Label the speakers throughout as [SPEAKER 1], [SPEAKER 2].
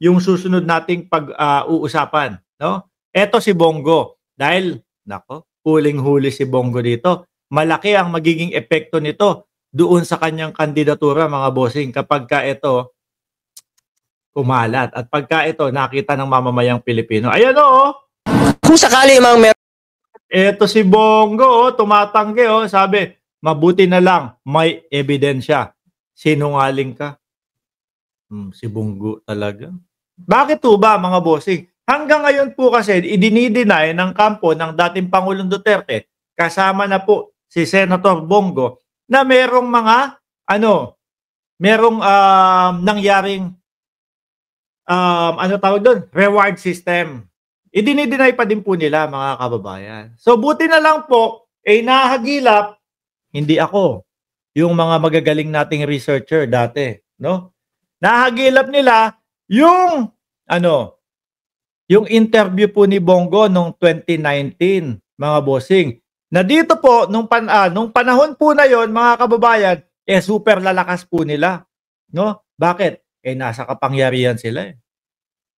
[SPEAKER 1] yung susunod nating pag-uusapan, no? Eto si Bongo. Dahil, nako, huling-huli si Bongo dito. Malaki ang magiging epekto nito doon sa kanyang kandidatura, mga bossing, kapag ka ito kumalat. At pagka ito nakita ng mamamayang Pilipino. Ayan o!
[SPEAKER 2] Kung sakali mang
[SPEAKER 1] eto si Bongo, tumatanggi, sabi, mabuti na lang, may ebidensya. Sinungaling ka. Si Bongo talaga. Bakit po ba, mga bossing? Hanggang ngayon po kasi, idinideny ng kampo ng dating Pangulong Duterte, kasama na po si Senator Bongo, na merong mga, merong nangyaring, tawag doon? Reward system. Idinideny pa din po nila, mga kababayan. So, buti na lang po, nahagilap, hindi ako, yung mga magagaling nating researcher dati, no? Nahagilap nila yung, yung interview po ni Bongo noong 2019, mga bossing. Na dito po, nung panahon po na yon, mga kababayan, super lalakas po nila. No? Bakit? Nasa kapangyarihan sila eh.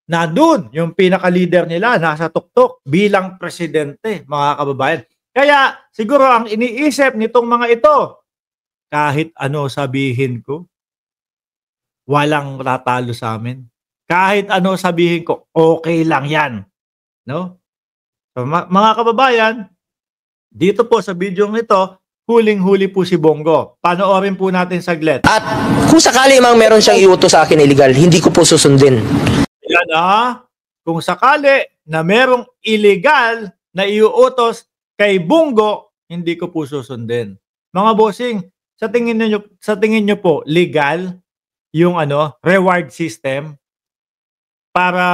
[SPEAKER 1] Nandun, yung pinaka-leader nila, nasa tuktok bilang presidente, mga kababayan. Kaya, siguro ang iniisip nitong mga ito, kahit ano sabihin ko, walang tatalo sa amin. Kahit ano sabihin ko, okay lang yan. No? So, mga kababayan, dito po sa video nito, huling-huli po si Bongo. Panoorin po natin saglit.
[SPEAKER 2] At kung sakali mang meron siyang iutos sa akin illegal, hindi ko po susundin.
[SPEAKER 1] Yan kung sakali na merong illegal na iuutos kay Bongo, hindi ko po susundin. Mga bossing, sa tingin niyo po, legal yung reward system para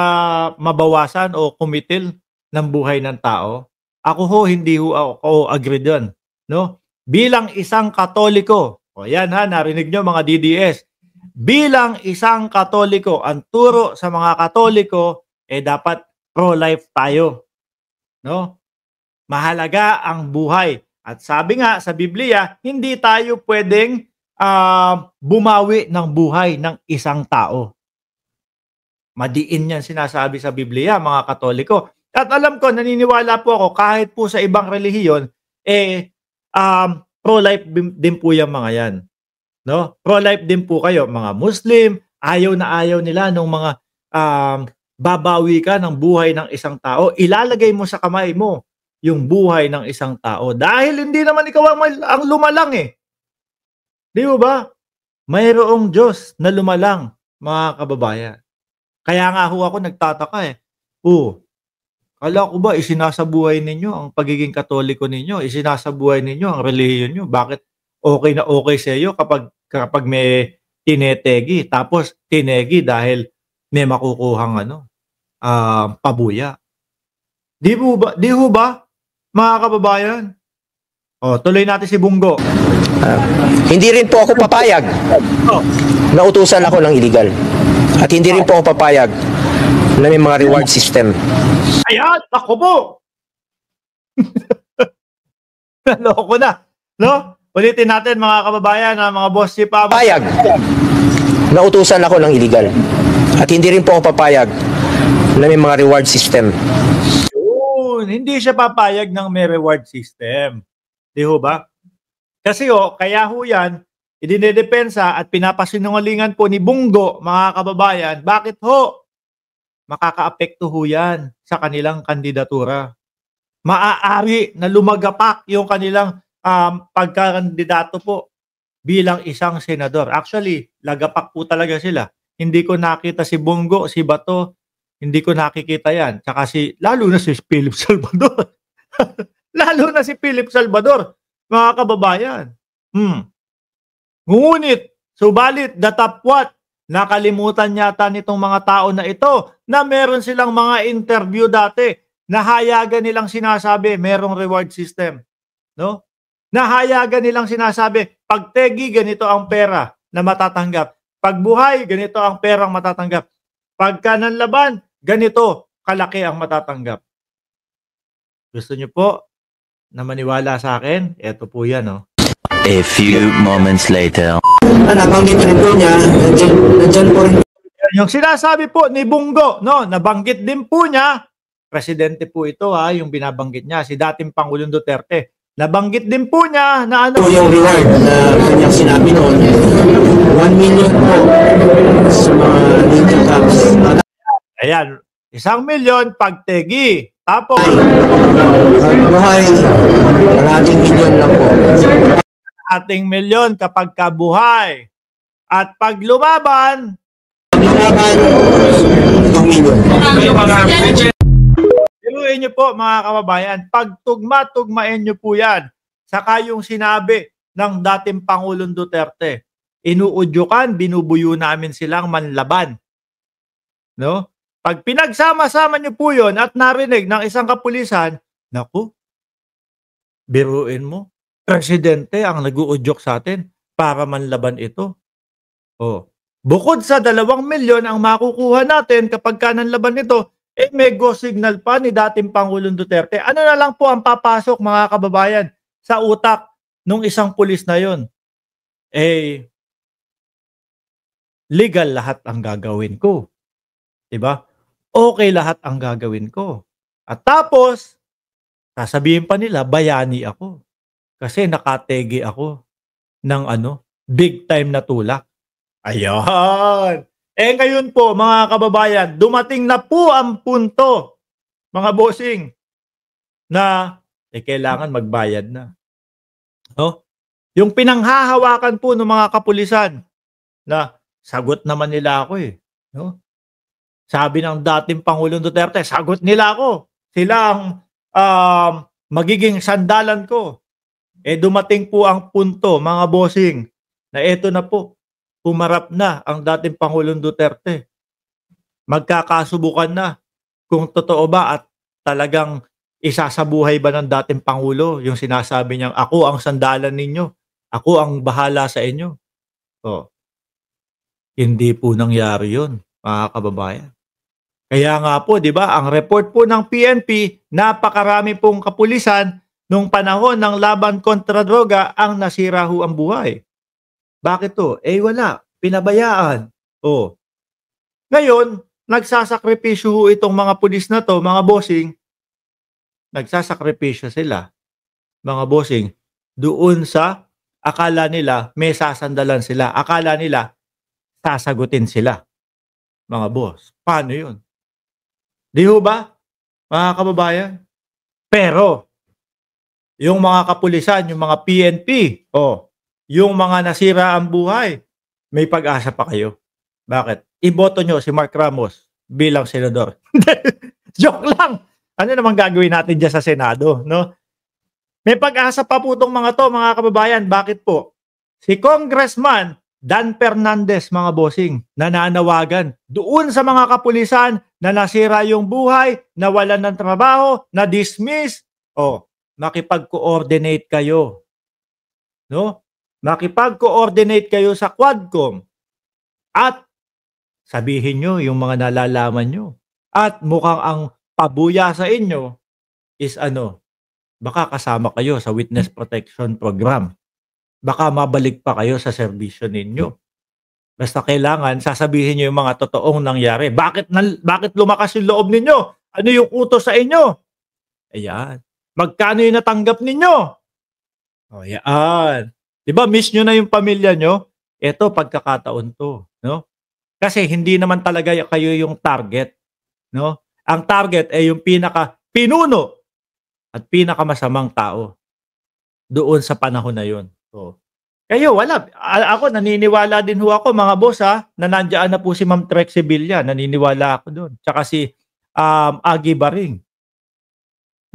[SPEAKER 1] mabawasan o kumitil ng buhay ng tao? Ako hindi ako agree doon, no? Bilang isang Katoliko, yan narinig nyo mga DDS, bilang isang Katoliko, ang turo sa mga Katoliko dapat pro-life tayo, no? Mahalaga ang buhay. At sabi nga sa Biblia, hindi tayo pwedeng bumawi ng buhay ng isang tao. Madiin yan sinasabi sa Biblia, mga Katoliko. At alam ko, naniniwala po ako, kahit po sa ibang relihiyon, pro-life din po yung mga yan. No? Pro-life din po kayo, mga Muslim, ayaw na ayaw nila nung mga babawi ka ng buhay ng isang tao, ilalagay mo sa kamay mo yung buhay ng isang tao. Dahil hindi naman ikaw ang lumalang eh. Di ba? Mayroong Diyos na lumalang, mga kababayan. Kaya nga ako nagtataka eh. Kala ko ba isinasabuhay ninyo ang pagiging Katoliko ninyo? Isinasabuhay ninyo ang relihiyon nyo? Bakit okay na okay sa iyo kapag may tinetegi? Tapos tinegi dahil may makukuhang pabuya. Di ho ba, mga kababayan? Tuloy natin si Bongo.
[SPEAKER 2] Hindi rin po ako papayag na utusan ako ng illegal. At hindi rin po ako papayag na may mga reward system.
[SPEAKER 1] Ayan, ako po! Naloko na. No? Ulitin natin mga kababayan, mga boss si Pamo.
[SPEAKER 2] Papayag na utusan ako ng illegal. At hindi rin po ako papayag na may mga reward system.
[SPEAKER 1] Hindi siya papayag ng may reward system. Di ho ba? Kasi kaya ho yan, idinidepensa at pinapasinungalingan po ni Bongo, mga kababayan. Bakit ho? Makakaapekto ho yan sa kanilang kandidatura. Maaari na lumagapak yung kanilang pagkakandidato po bilang isang senador. Actually, lagapak po talaga sila. Hindi ko nakita si Bongo, si Bato, hindi ko nakikita yan. Tsaka lalo na si Philip Salvador. Lalo na si Philip Salvador, mga kababayan. Ngunit, subalit, the top what? Nakalimutan yata nitong mga tao na ito na meron silang mga interview dati. Nahayagan nilang sinasabi, merong reward system. No? Nahayagan nilang sinasabi, pag tegi, ganito ang pera na matatanggap. Pag buhay, ganito ang perang matatanggap. Pagka nanlaban, ganito kalaki ang matatanggap. Gusto niyo po na maniwala sa akin? Ito po yan,
[SPEAKER 3] A few moments later.
[SPEAKER 2] Nabanggit rin po niya, nandyan po rin.
[SPEAKER 1] Yung sinasabi po ni Bungo, no, nabanggit din po niya, presidente po ito yung binabanggit niya, si dating Pangulong Duterte. Nabanggit din po niya na ano.
[SPEAKER 2] Yung reward na kanyang sinabi noon, 1 million po sa mga ninja camps.
[SPEAKER 1] Ayan, 1 milyon pagtegi. Tapos,
[SPEAKER 2] Buhay, kalahating milyon lang po.
[SPEAKER 1] ating milyon kapag kabuhay. At pag lumaban,
[SPEAKER 2] Lumaban, 2 milyon.
[SPEAKER 1] biruin niyo po mga kababayan, pag tugma-tugmain niyo po yan. Saka yung sinabi ng dating Pangulong Duterte, inuudyukan, binubuyo namin silang manlaban. No? Pag pinagsama-sama niyo po yun at narinig ng isang kapulisan, naku, biruin mo, presidente ang nag-uudyok sa atin para manlaban ito. Oh. Bukod sa 2 milyon ang makukuha natin kapag ka nanlaban ito, may go signal pa ni dating Pangulong Duterte. Ano na lang po ang papasok mga kababayan sa utak nung isang pulis na yon? Legal lahat ang gagawin ko. Diba? Okay lahat ang gagawin ko. At tapos, sasabihin pa nila, bayani ako. Kasi nakategi ako ng big time na tulak. Ayan. Ngayon po, mga kababayan, dumating na po ang punto, mga bossing, na kailangan magbayad na. No? Yung pinanghahawakan po ng mga kapulisan na sagot naman nila ako no? Sabi ng dating Pangulong Duterte, sagot nila ako. Sila ang magiging sandalan ko. Dumating po ang punto, mga bossing, na eto na po. Pumarap na ang dating Pangulong Duterte. Magkakasubukan na kung totoo ba at talagang isasabuhay ba ng dating Pangulo yung sinasabi niyang ako ang sandalan ninyo, ako ang bahala sa inyo. Hindi po nangyari yun, mga kababayan. Kaya nga po, di ba, ang report po ng PNP, napakarami pong kapulisan nung panahon ng laban kontra droga ang nasira ho ang buhay. Bakit to? Wala. Pinabayaan. Ngayon, nagsasakripisyo ho itong mga pulis na to, mga bossing. Nagsasakripisyo sila, mga bossing, doon sa akala nila may sasandalan sila. Akala nila sasagutin sila. Mga boss. Paano yun? Di ho ba, mga kababayan? Pero, yung mga kapulisan, yung mga PNP, yung mga nasira ang buhay, may pag-asa pa kayo. Bakit? Iboto nyo si Mark Ramos bilang senador. Joke lang. Ano naman gagawin natin dyan sa Senado, no? May pag-asa pa po itong mga to, mga kababayan. Bakit po? Si Congressman Dan Fernandez, mga bossing, nananawagan doon sa mga kapulisan na nasira yung buhay, nawalan ng trabaho, na-dismiss. Makipag-coordinate kayo. No? Makipag-coordinate kayo sa Quadcom at sabihin nyo yung mga nalalaman nyo. At mukhang ang pabuya sa inyo is baka kasama kayo sa Witness Protection Program. Baka mabalik pa kayo sa serbisyo ninyo. Basta kailangan sasabihin nyo yung mga totoong nangyari. Bakit lumakas yung loob ninyo? Ano yung utos sa inyo? Ayan. Magkano yung natanggap ninyo? Ayan. Diba, miss nyo na yung pamilya nyo? Ito, pagkakataon to. No? Kasi hindi naman talaga kayo yung target. No? Ang target ay yung pinaka-pinuno at pinakamasamang tao doon sa panahon na yun. Kayo, wala. Ako, naniniwala din ho ako, mga boss, na nandiyan na po si Ma'am Trexie Villa. Naniniwala ako doon. Tsaka si Agi Baring.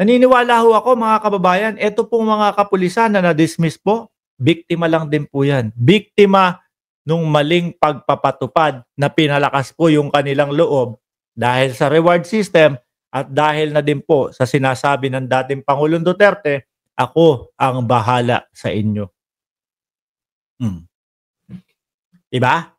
[SPEAKER 1] Naniniwala ho ako, mga kababayan, ito pong mga kapulisan na na-dismiss po, biktima lang din po yan. Biktima nung maling pagpapatupad na pinalakas po yung kanilang loob dahil sa reward system at dahil na din po sa sinasabi ng dating Pangulong Duterte, ako ang bahala sa inyo. Diba?